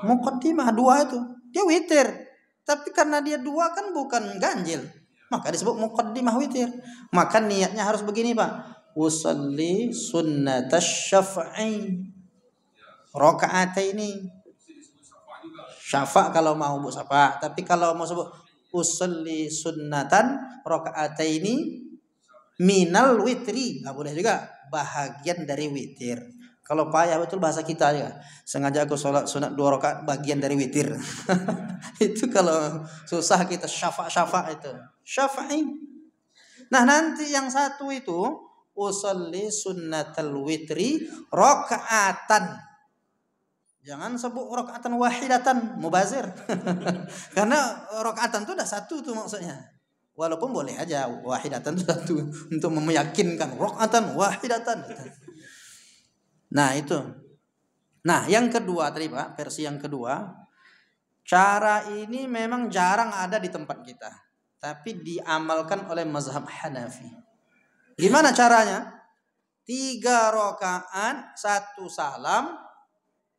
[SPEAKER 1] Muqaddimah 2 itu. Dia witir. Tapi karena dia 2 kan bukan ganjil, maka disebut muqaddimah witir. Maka niatnya harus begini, Pak. Usalli sunnatasy syaf'i raka'ataini. Syafa' kalau mau Bu syafa', tapi kalau mau sebut usalli sunnatan raka'ataini minal witri, enggak boleh juga, bahagian dari witir. Kalau payah betul bahasa kita ya, sengaja aku sholat sunat 2 rakaat bagian dari witir. Itu kalau susah kita syafa' itu. Syafa'i. Nah, nanti yang 1 itu usalli sunnatal witri rakaatan. Jangan sebut rakaatan wahidatan, mubazir. Karena rakaatan itu udah 1 tuh maksudnya. Walaupun boleh aja wahidatan itu 1 untuk meyakinkan rakaatan wahidatan. Nah, itu. Nah, yang kedua tadi, Pak, versi yang kedua. Cara ini memang jarang ada di tempat kita, tapi diamalkan oleh mazhab Hanafi. Gimana caranya? 3 rakaat 1 salam,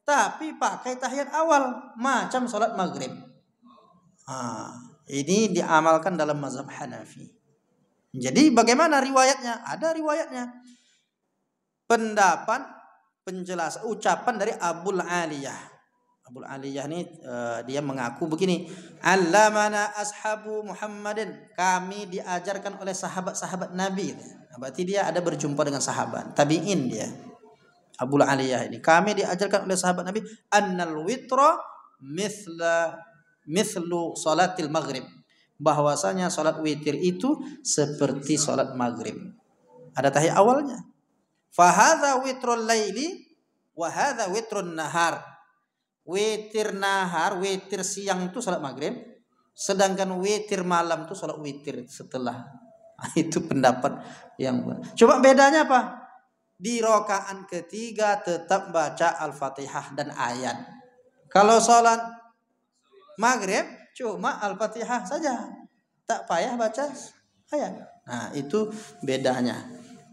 [SPEAKER 1] tapi pakai tahiyat awal macam salat maghrib. Ini diamalkan dalam mazhab Hanafi. Jadi bagaimana riwayatnya? Ada riwayatnya. Pendapat penjelasan ucapan dari Abul Aliyah. Abul Aliyah ini dia mengaku begini, allamana ashabu Muhammadin, kami diajarkan oleh sahabat-sahabat Nabi. Berarti dia ada berjumpa dengan sahabat tabi'in dia. Abul Aliyah ini, kami diajarkan oleh sahabat Nabi annal witra mithlu salatil maghrib, bahwasanya salat witir itu seperti salat maghrib. Ada tahiyat awalnya. Fahadha witrul laili wa hadha witrun nahar. Witir nahar, witir siang itu salat maghrib, sedangkan witir malam itu salat witir setelah. Itu pendapat yang coba bedanya apa? Di rakaat ketiga tetap baca Al-Fatihah dan ayat. Kalau salat maghrib cuma Al-Fatihah saja, tak payah baca ayat. Nah, itu bedanya.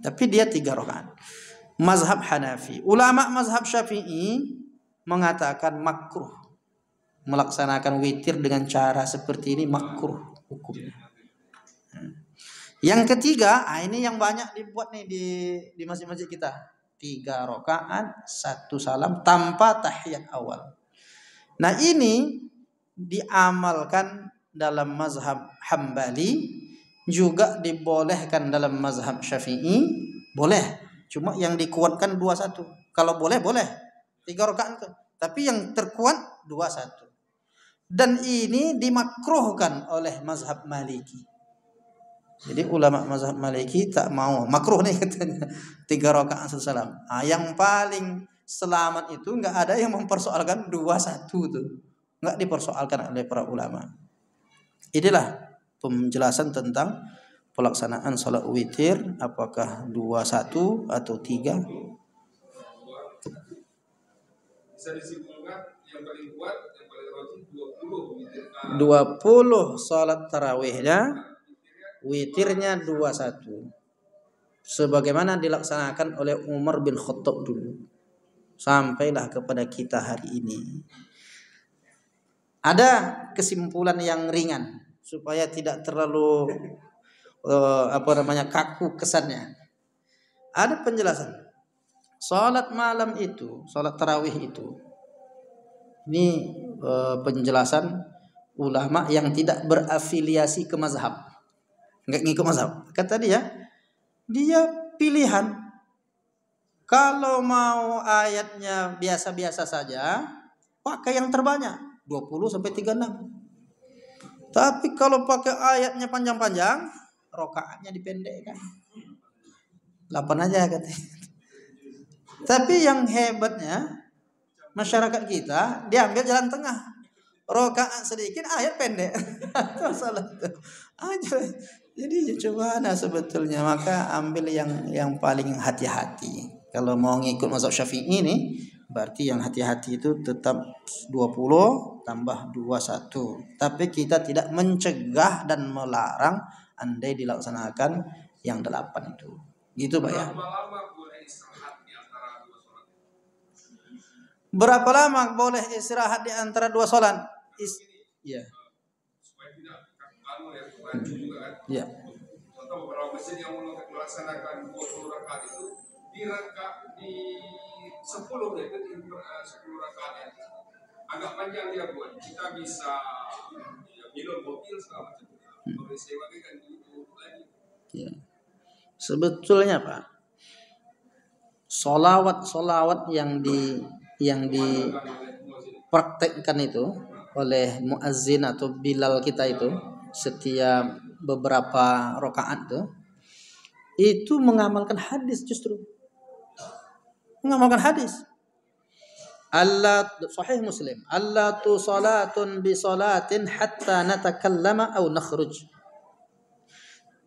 [SPEAKER 1] Tapi dia 3 rakaat. Mazhab Hanafi. Ulama mazhab Syafi'i mengatakan makruh melaksanakan witir dengan cara seperti ini, makruh hukumnya. Yang ketiga, ini yang banyak dibuat nih di masjid-masjid kita. 3 rakaat 1 salam tanpa tahiyat awal. Nah, ini diamalkan dalam mazhab Hambali, juga dibolehkan dalam mazhab Syafi'i, boleh. Cuma yang dikuatkan 2-1. Kalau boleh 3 rakaat itu. Tapi yang terkuat 2-1. Dan ini dimakruhkan oleh mazhab Maliki. Jadi ulama mazhab Maliki tak mau, makruh nih katanya 3 rakaat 1 salam. Yang paling selamat itu enggak ada yang mempersoalkan 2-1 tuh. Enggak dipersoalkan oleh para ulama. Inilah penjelasan tentang pelaksanaan salat witir, apakah 2-1 atau 3.
[SPEAKER 2] Bisa disimpulkan yang paling kuat, yang paling rajin 20 witir.
[SPEAKER 1] 20 salat tarawihnya, witirnya 2-1. Sebagaimana dilaksanakan oleh Umar bin Khattab dulu. Sampailah kepada kita hari ini. Ada kesimpulan yang ringan supaya tidak terlalu kaku kesannya. Ada penjelasan. Salat malam itu, salat tarawih itu, ini penjelasan ulama yang tidak berafiliasi ke mazhab, nggak ngikut mazhab. Kata dia pilihan. Kalau mau ayatnya biasa-biasa saja, pakai yang terbanyak 20 sampai 36. Tapi kalau pakai ayatnya panjang-panjang, rokaatnya dipendekkan. 8 aja katanya. Tapi yang hebatnya masyarakat kita diambil jalan tengah. Rokaat sedikit, ayat pendek. Itu masalah itu. Aja. Jadi coba sebetulnya maka ambil yang paling hati-hati. Kalau mau ngikut mazhab Syafi'i ini, berarti yang hati-hati itu tetap 20 tambah 21. Tapi kita tidak mencegah dan melarang andai dilaksanakan yang 8 itu. Gitu Pak ya. Berapa lama boleh istirahat di antara dua sholat? Ya.
[SPEAKER 2] Supaya tidak rancu juga kan.
[SPEAKER 1] Ya.
[SPEAKER 2] Contoh beberapa masjid yang melaksanakan 20 rakaat itu di 10 itu di 10 rakaat itu agak panjang dia buat. Kita bisa minum mobil segala macam. Kalau sewa kan gitu lagi.
[SPEAKER 1] Ya. Sebetulnya Pak, solawat yang dipraktekkan itu oleh muazzin atau bilal kita itu setiap beberapa rakaat itu mengamalkan hadis, justru mengamalkan hadis. Allah sahih Muslim, Allah tu salatun bi salatin hatta natakallama aw nakhruj.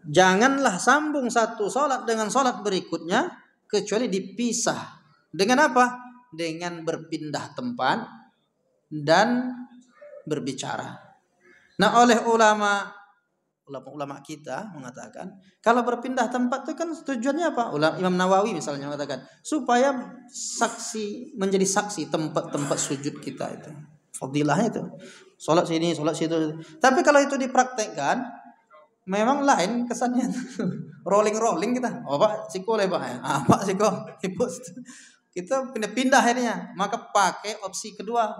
[SPEAKER 1] Janganlah sambung satu salat dengan salat berikutnya kecuali dipisah. Dengan apa? Dengan berpindah tempat dan berbicara. Nah, oleh ulama kita mengatakan kalau berpindah tempat itu kan tujuannya apa? Imam Nawawi misalnya mengatakan supaya menjadi saksi tempat-tempat sujud kita itu. Fadilahnya itu. Salat sini, salat situ. Tapi kalau itu dipraktekkan memang lain kesannya. rolling kita. Oh Pak, siko le Pak ya. Pak siko. Kita pindah-pindah ininya. Maka pakai opsi kedua.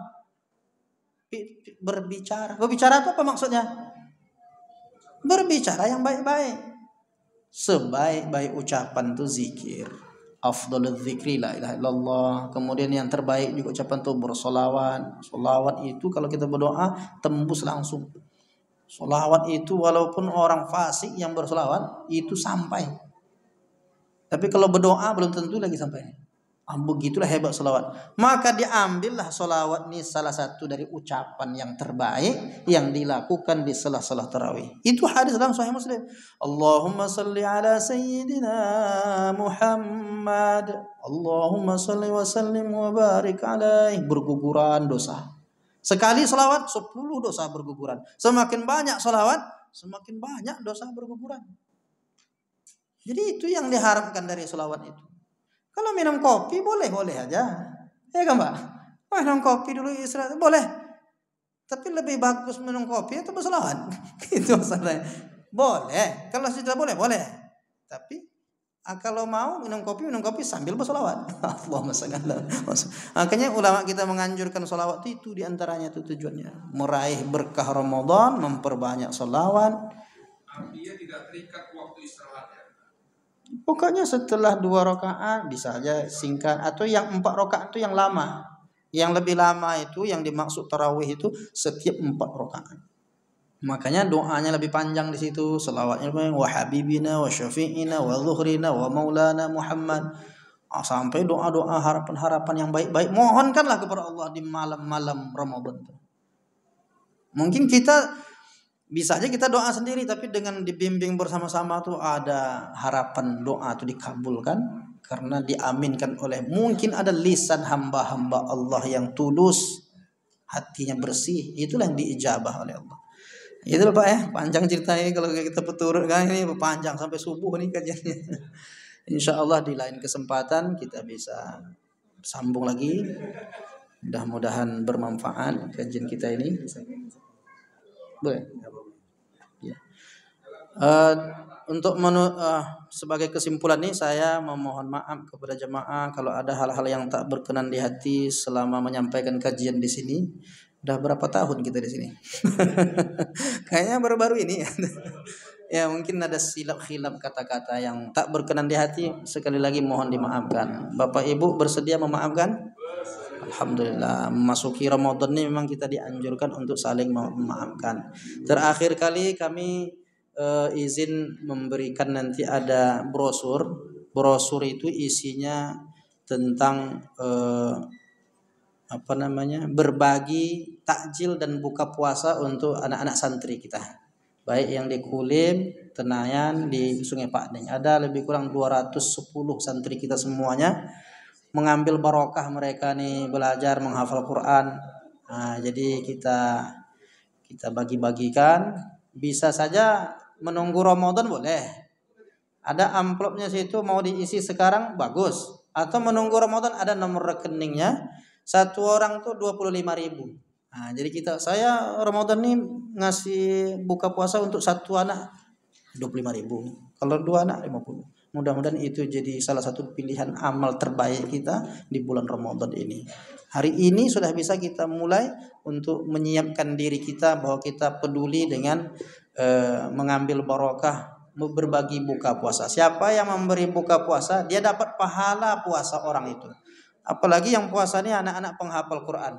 [SPEAKER 1] Berbicara. Berbicara itu apa maksudnya? Berbicara yang baik-baik. Sebaik-baik ucapan itu zikir. Afdhalul dzikri la ilaha illallah. Kemudian yang terbaik juga ucapan itu bersolawat. Solawat itu kalau kita berdoa tembus langsung. Solawat itu walaupun orang fasik yang bersolawat itu sampai. Tapi kalau berdoa belum tentu lagi sampai. Begitulah hebat solawat. Maka diambillah solawat ini salah satu dari ucapan yang terbaik yang dilakukan di sela-sela tarawih. Itu hadis dalam Sahih Muslim. Allahumma salli ala sayyidina Muhammad. Allahumma salli wa sallim wa barik alaihi. Berguguran dosa. Sekali solawat 10 dosa berguguran. Semakin banyak solawat, semakin banyak dosa berguguran. Jadi itu yang diharapkan dari solawat itu. Kalau minum kopi boleh aja, ya kan Pak? Minum kopi dulu istirahat boleh. Tapi lebih bagus minum kopi atau bersolawat? Itu masalahnya. Boleh, kalau sudah boleh. Tapi kalau mau minum kopi sambil bersolawat. Allahumma shalli ala. Makanya ulama kita menganjurkan solawat itu diantaranya itu tujuannya meraih berkah Ramadan, memperbanyak solawat.
[SPEAKER 2] Artinya tidak terikat waktu istirahat.
[SPEAKER 1] Pokoknya setelah 2 rakaat bisa aja singkat atau yang 4 rakaat itu yang lama. Yang lebih lama itu yang dimaksud tarawih itu setiap 4 rakaat. Makanya doanya lebih panjang di situ. Selawatnya wa habibina wa syafi'ina wa zuhrina wa maulana Muhammad. Sampai doa-doa harapan-harapan yang baik-baik. Mohonkanlah kepada Allah di malam-malam Ramadan. Mungkin kita bisa aja kita doa sendiri tapi dengan dibimbing bersama-sama tuh ada harapan doa itu dikabulkan karena diaminkan oleh mungkin ada lisan hamba-hamba Allah yang tulus, hatinya bersih, itulah yang diijabah oleh Allah. Itu Pak ya, panjang ceritanya kalau kita peturut kan ini panjang sampai subuh nih kajiannya. Insyaallah di lain kesempatan kita bisa sambung lagi. Mudah-mudahan bermanfaat kajian kita ini. Boleh. Ya. sebagai kesimpulan ini saya memohon maaf kepada jemaah kalau ada hal-hal yang tak berkenan di hati selama menyampaikan kajian di sini. Udah berapa tahun kita di sini? Kayaknya baru-baru ini ya. Ya mungkin ada silap-khilaf kata-kata yang tak berkenan di hati, sekali lagi mohon dimaafkan. Bapak Ibu bersedia memaafkan? Alhamdulillah, memasuki Ramadan ini memang kita dianjurkan untuk saling memaafkan. Terakhir kali kami izin memberikan nanti ada brosur. Brosur itu isinya tentang berbagi takjil dan buka puasa untuk anak-anak santri kita. Baik yang di Kulim, Tenayan, di Sungai Pakdeng. Ada lebih kurang 210 santri kita semuanya mengambil barokah mereka nih belajar menghafal Quran. Nah, jadi kita bagi-bagikan. Bisa saja menunggu Ramadan boleh. Ada amplopnya situ mau diisi sekarang bagus. Atau menunggu Ramadan ada nomor rekeningnya. Satu orang tuh 25.000. Nah, jadi saya Ramadan nih ngasih buka puasa untuk satu anak 25.000. Kalau 2 anak 50. Mudah-mudahan itu jadi salah satu pilihan amal terbaik kita di bulan Ramadan ini. Hari ini sudah bisa kita mulai untuk menyiapkan diri kita bahwa kita peduli dengan mengambil barokah berbagi buka puasa. Siapa yang memberi buka puasa, dia dapat pahala puasa orang itu. Apalagi yang puasa ini anak-anak penghafal Quran.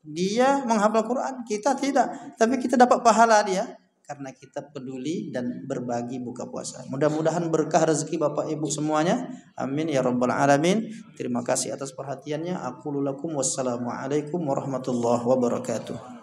[SPEAKER 1] Dia menghafal Quran, kita tidak, tapi kita dapat pahala dia karena kita peduli dan berbagi buka puasa. Mudah-mudahan berkah rezeki Bapak Ibu semuanya. Amin ya rabbal alamin. Terima kasih atas perhatiannya. Aqulu lakum wassalamualaikum warahmatullahi wabarakatuh.